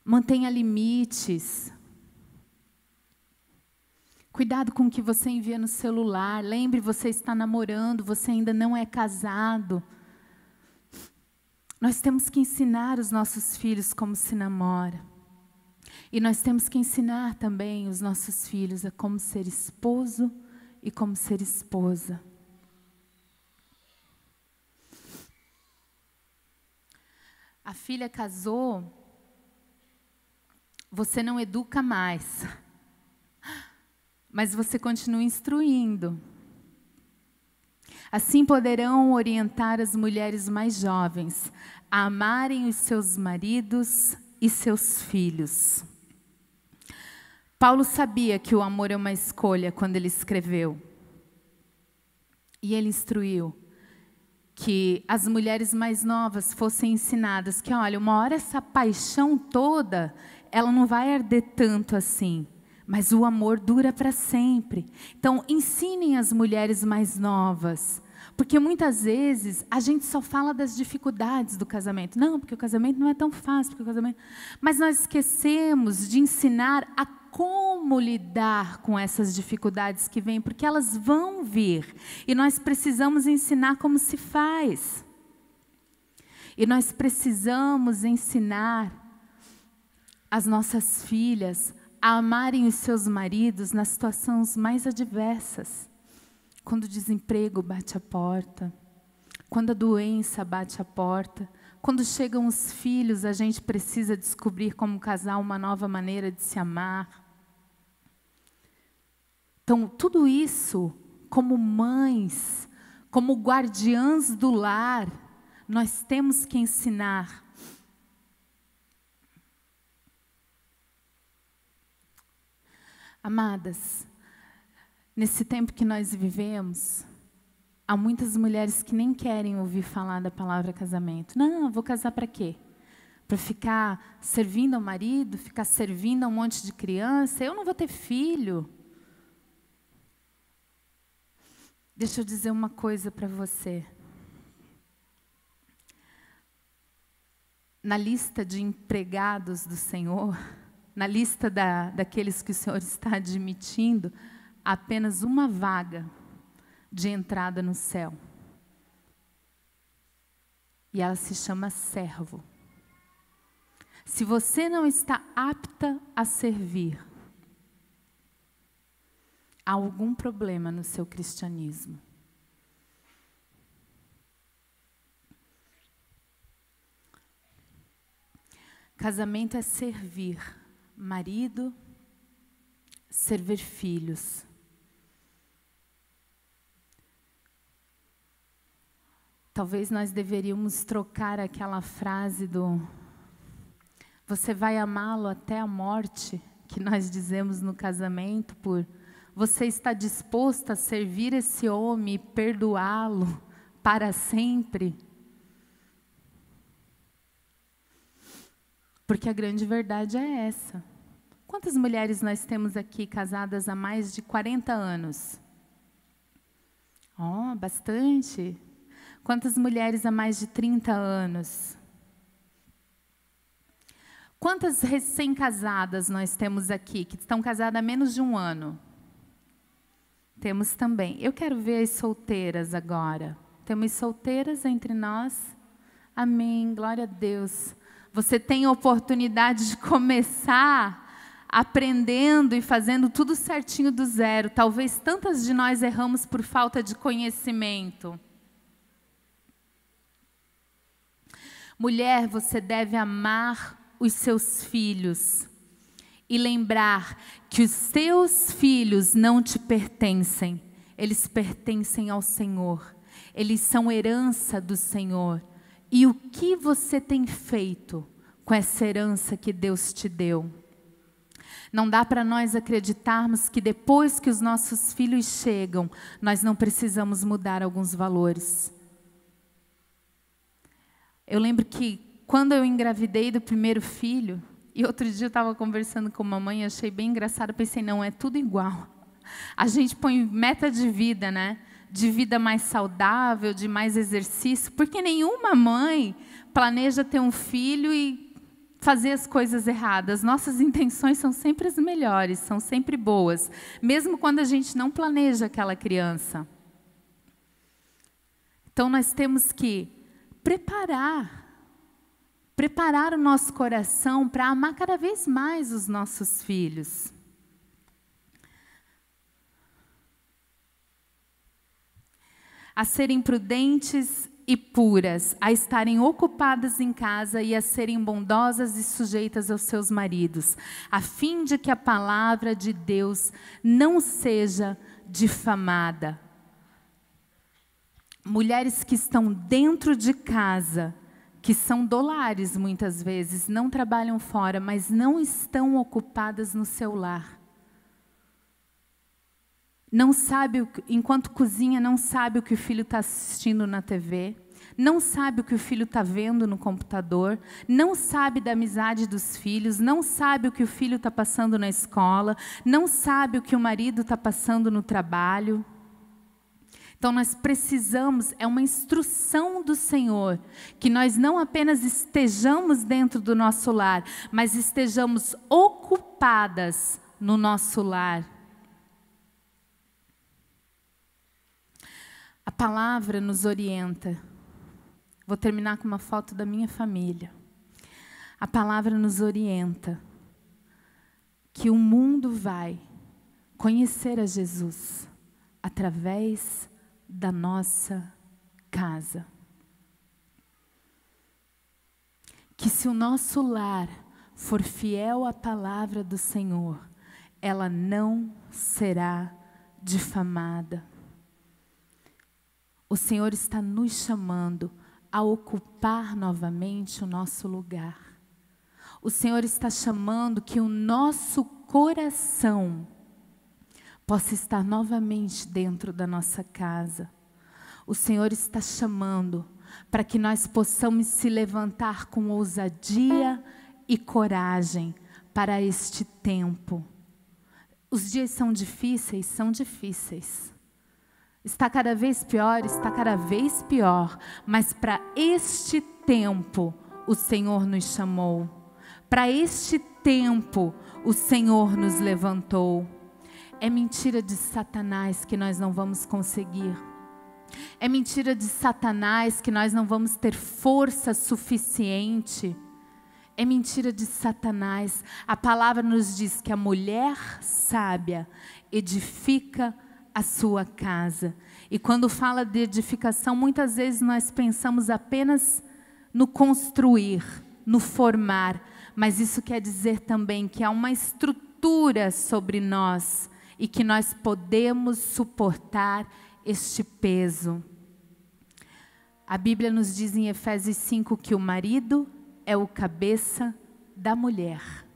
Mantenha limites. Cuidado com o que você envia no celular. Lembre, você está namorando, você ainda não é casado. Nós temos que ensinar os nossos filhos como se namora. E nós temos que ensinar também os nossos filhos a como ser esposo e como ser esposa. A filha casou, você não educa mais, mas você continua instruindo. Assim poderão orientar as mulheres mais jovens a amarem os seus maridos e seus filhos. Paulo sabia que o amor é uma escolha quando ele escreveu. E ele instruiu que as mulheres mais novas fossem ensinadas que, olha, uma hora essa paixão toda, ela não vai arder tanto assim, mas o amor dura para sempre. Então, ensinem as mulheres mais novas, porque muitas vezes a gente só fala das dificuldades do casamento. Não, porque o casamento não é tão fácil, porque o casamento... Mas nós esquecemos de ensinar a como lidar com essas dificuldades que vêm, porque elas vão vir. E nós precisamos ensinar como se faz. E nós precisamos ensinar as nossas filhas a amarem os seus maridos nas situações mais adversas. Quando o desemprego bate a porta, quando a doença bate a porta, quando chegam os filhos, a gente precisa descobrir como casar uma nova maneira de se amar. Então, tudo isso, como mães, como guardiãs do lar, nós temos que ensinar. Amadas, nesse tempo que nós vivemos, há muitas mulheres que nem querem ouvir falar da palavra casamento. Não, vou casar para quê? Para ficar servindo ao marido, ficar servindo a um monte de criança? Eu não vou ter filho. Deixa eu dizer uma coisa para você. Na lista de empregados do Senhor, na lista daqueles que o Senhor está admitindo, há apenas uma vaga de entrada no céu. E ela se chama servo. Se você não está apta a servir, há algum problema no seu cristianismo. Casamento é servir marido, servir filhos. Talvez nós deveríamos trocar aquela frase do "você vai amá-lo até a morte", que nós dizemos no casamento, por "você está disposto a servir esse homem e perdoá-lo para sempre". Porque a grande verdade é essa. Quantas mulheres nós temos aqui casadas há mais de 40 anos? Oh, bastante. Quantas mulheres há mais de 30 anos? Quantas recém-casadas nós temos aqui, que estão casadas há menos de um ano? Temos também. Eu quero ver as solteiras agora. Temos solteiras entre nós? Amém, glória a Deus. Você tem a oportunidade de começar aprendendo e fazendo tudo certinho do zero. Talvez tantas de nós erramos por falta de conhecimento. Mulher, você deve amar os seus filhos e lembrar que os seus filhos não te pertencem. Eles pertencem ao Senhor. Eles são herança do Senhor. E o que você tem feito com essa herança que Deus te deu? Não dá para nós acreditarmos que depois que os nossos filhos chegam, nós não precisamos mudar alguns valores. Eu lembro que quando eu engravidei do primeiro filho, e outro dia eu estava conversando com uma mãe, achei bem engraçado, pensei, não, é tudo igual. A gente põe meta de vida, né? De vida mais saudável, de mais exercício, porque nenhuma mãe planeja ter um filho e fazer as coisas erradas. Nossas intenções são sempre as melhores, são sempre boas, mesmo quando a gente não planeja aquela criança. Então nós temos que preparar o nosso coração para amar cada vez mais os nossos filhos. A serem prudentes e puras, a estarem ocupadas em casa e a serem bondosas e sujeitas aos seus maridos, a fim de que a palavra de Deus não seja difamada. Mulheres que estão dentro de casa, que são dolares muitas vezes, não trabalham fora, mas não estão ocupadas no seu lar. Não sabe, enquanto cozinha, não sabe o que o filho está assistindo na TV, não sabe o que o filho está vendo no computador, não sabe da amizade dos filhos, não sabe o que o filho está passando na escola, não sabe o que o marido está passando no trabalho. Então nós precisamos, é uma instrução do Senhor, que nós não apenas estejamos dentro do nosso lar, mas estejamos ocupadas no nosso lar. A palavra nos orienta. Vou terminar com uma foto da minha família. A palavra nos orienta que o mundo vai conhecer a Jesus através da nossa casa. Que se o nosso lar for fiel à palavra do Senhor, ela não será difamada. O Senhor está nos chamando a ocupar novamente o nosso lugar. O Senhor está chamando que o nosso coração possa estar novamente dentro da nossa casa. O Senhor está chamando para que nós possamos se levantar com ousadia e coragem para este tempo. Os dias são difíceis, Está cada vez pior, mas para este tempo o Senhor nos chamou. Para este tempo o Senhor nos levantou. É mentira de Satanás que nós não vamos conseguir. É mentira de Satanás que nós não vamos ter força suficiente. É mentira de Satanás. A palavra nos diz que a mulher sábia edifica a sua casa. E quando fala de edificação, muitas vezes nós pensamos apenas no construir, no formar. Mas isso quer dizer também que há uma estrutura sobre nós e que nós podemos suportar este peso. A Bíblia nos diz em Efésios 5 que o marido é o cabeça da mulher.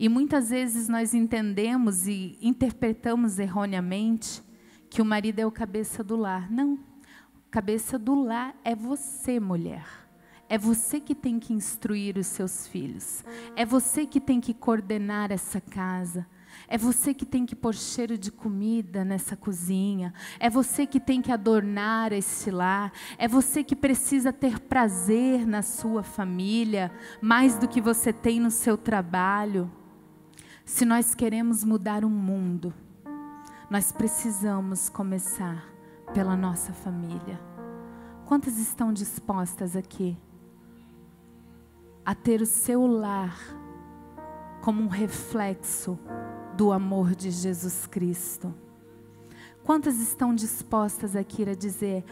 E muitas vezes nós entendemos e interpretamos erroneamente que o marido é o cabeça do lar. Não, o cabeça do lar é você, mulher. É você que tem que instruir os seus filhos. É você que tem que coordenar essa casa. É você que tem que pôr cheiro de comida nessa cozinha. É você que tem que adornar esse lar. É você que precisa ter prazer na sua família, mais do que você tem no seu trabalho. Se nós queremos mudar o mundo, nós precisamos começar pela nossa família. Quantas estão dispostas aqui a ter o seu lar como um reflexo do amor de Jesus Cristo? Quantas estão dispostas aqui a dizer: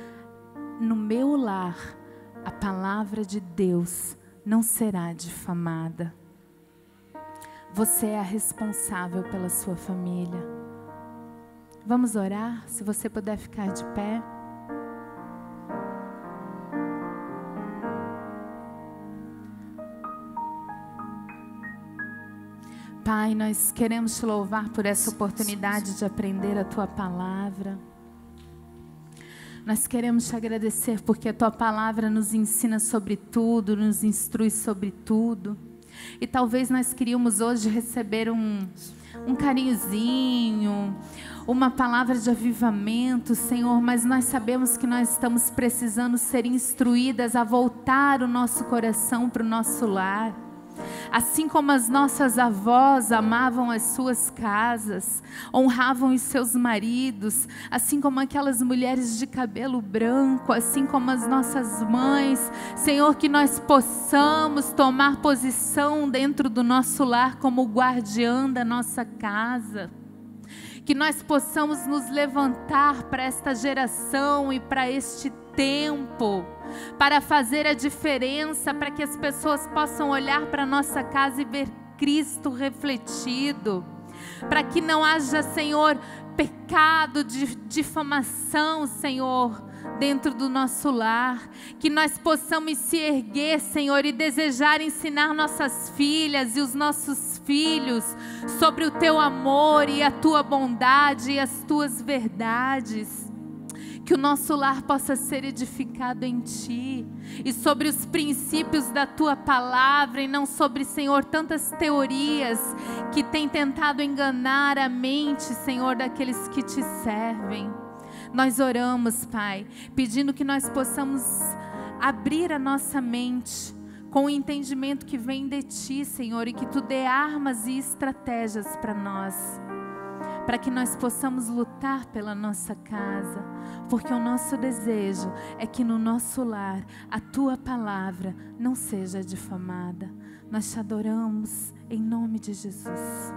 no meu lar a palavra de Deus não será difamada? Você é a responsável pela sua família. Vamos orar? Se você puder ficar de pé. Pai, nós queremos te louvar por essa oportunidade de aprender a Tua Palavra. Nós queremos te agradecer porque a Tua Palavra nos ensina sobre tudo, nos instrui sobre tudo. E talvez nós queríamos hoje receber um carinhozinho, uma palavra de avivamento, Senhor, mas nós sabemos que nós estamos precisando ser instruídas a voltar o nosso coração para o nosso lar. Assim como as nossas avós amavam as suas casas, honravam os seus maridos, assim como aquelas mulheres de cabelo branco, assim como as nossas mães, Senhor, que nós possamos tomar posição dentro do nosso lar como guardiã da nossa casa. Que nós possamos nos levantar para esta geração e para este tempo, para fazer a diferença, para que as pessoas possam olhar para a nossa casa e ver Cristo refletido, para que não haja, Senhor, pecado de difamação, Senhor, dentro do nosso lar, que nós possamos se erguer, Senhor, e desejar ensinar nossas filhas e os nossos filhos sobre o Teu amor e a Tua bondade e as Tuas verdades. Que o nosso lar possa ser edificado em Ti e sobre os princípios da Tua Palavra e não sobre, Senhor, tantas teorias que têm tentado enganar a mente, Senhor, daqueles que Te servem. Nós oramos, Pai, pedindo que nós possamos abrir a nossa mente com o entendimento que vem de Ti, Senhor, e que Tu dê armas e estratégias para nós, para que nós possamos lutar pela nossa casa, porque o nosso desejo é que no nosso lar a Tua Palavra não seja difamada. Nós Te adoramos em nome de Jesus.